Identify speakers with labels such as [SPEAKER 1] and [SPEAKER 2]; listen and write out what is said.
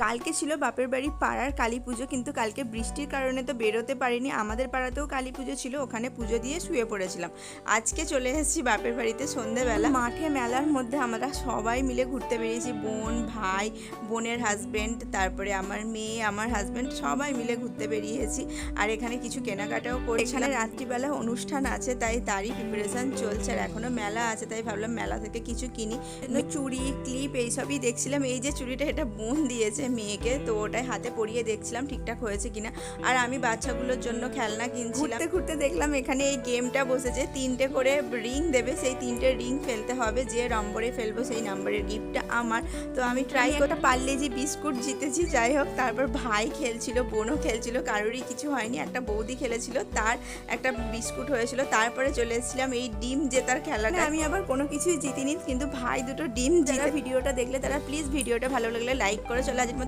[SPEAKER 1] কালকে ছিল বাপের বাড়ি পাড়ার কালী পুজো, কিন্তু কালকে বৃষ্টির কারণে তো বেরোতে পারিনি। আমাদের পাড়াতেও কালী পুজো ছিল, ওখানে পুজো দিয়ে শুয়ে পড়েছিলাম। আজকে চলে এসেছি বাপের বাড়িতে সন্ধ্যেবেলা। মাঠে মেলার মধ্যে আমরা সবাই মিলে ঘুরতে বেরিয়েছি, বোন, ভাই, বোনের হাজব্যান্ড, তারপরে আমার মেয়ে, আমার হাজব্যান্ড, সবাই মিলে ঘুরতে বেরিয়েছি। আর এখানে কিছু কেনাকাটাও করে, এখানে রাত্রিবেলা অনুষ্ঠান আছে, তাই তারই প্রিপারেশান চলছে। আর এখনও মেলা আছে, তাই ভাবলাম মেলা থেকে কিছু কিনি। চুড়ি, ক্লিপ এইসবই দেখছিলাম। এই যে চুড়িটা, এটা বোন দিয়েছে মেয়েকে, তো ওটাই হাতে পরিয়ে দেখছিলাম ঠিকঠাক হয়েছে কিনা। আর আমি বাচ্চাগুলোর জন্য খেলনা কিনছিলাম। ঘুরতে ঘুরতে দেখলাম এখানে এই গেমটা বসেছে, 3টে করে রিং দেবে, সেই 3টে রিং ফেলতে হবে, যে নম্বরে ফেলবো সেই নম্বরের গিফটটা আমার। তো আমি ট্রাই একটা পার্লেজি বিস্কুট জিতেছি। যাই হোক, তারপর ভাই খেলছিল, বোনও খেলছিল, কারোরই কিছু হয়নি। একটা বৌদি খেলেছিল, তার একটা বিস্কুট হয়েছিল। তারপরে চলে এসেছিলাম এই ডিম জেতার খেলাটা। আমি আবার কোনো কিছুই জিতিনি, কিন্তু ভাই দুটো ডিম জিতে। ভিডিওটা দেখলে তারা প্লিজ ভিডিওটা ভালো লাগলে লাইক করে চলে আসবেন।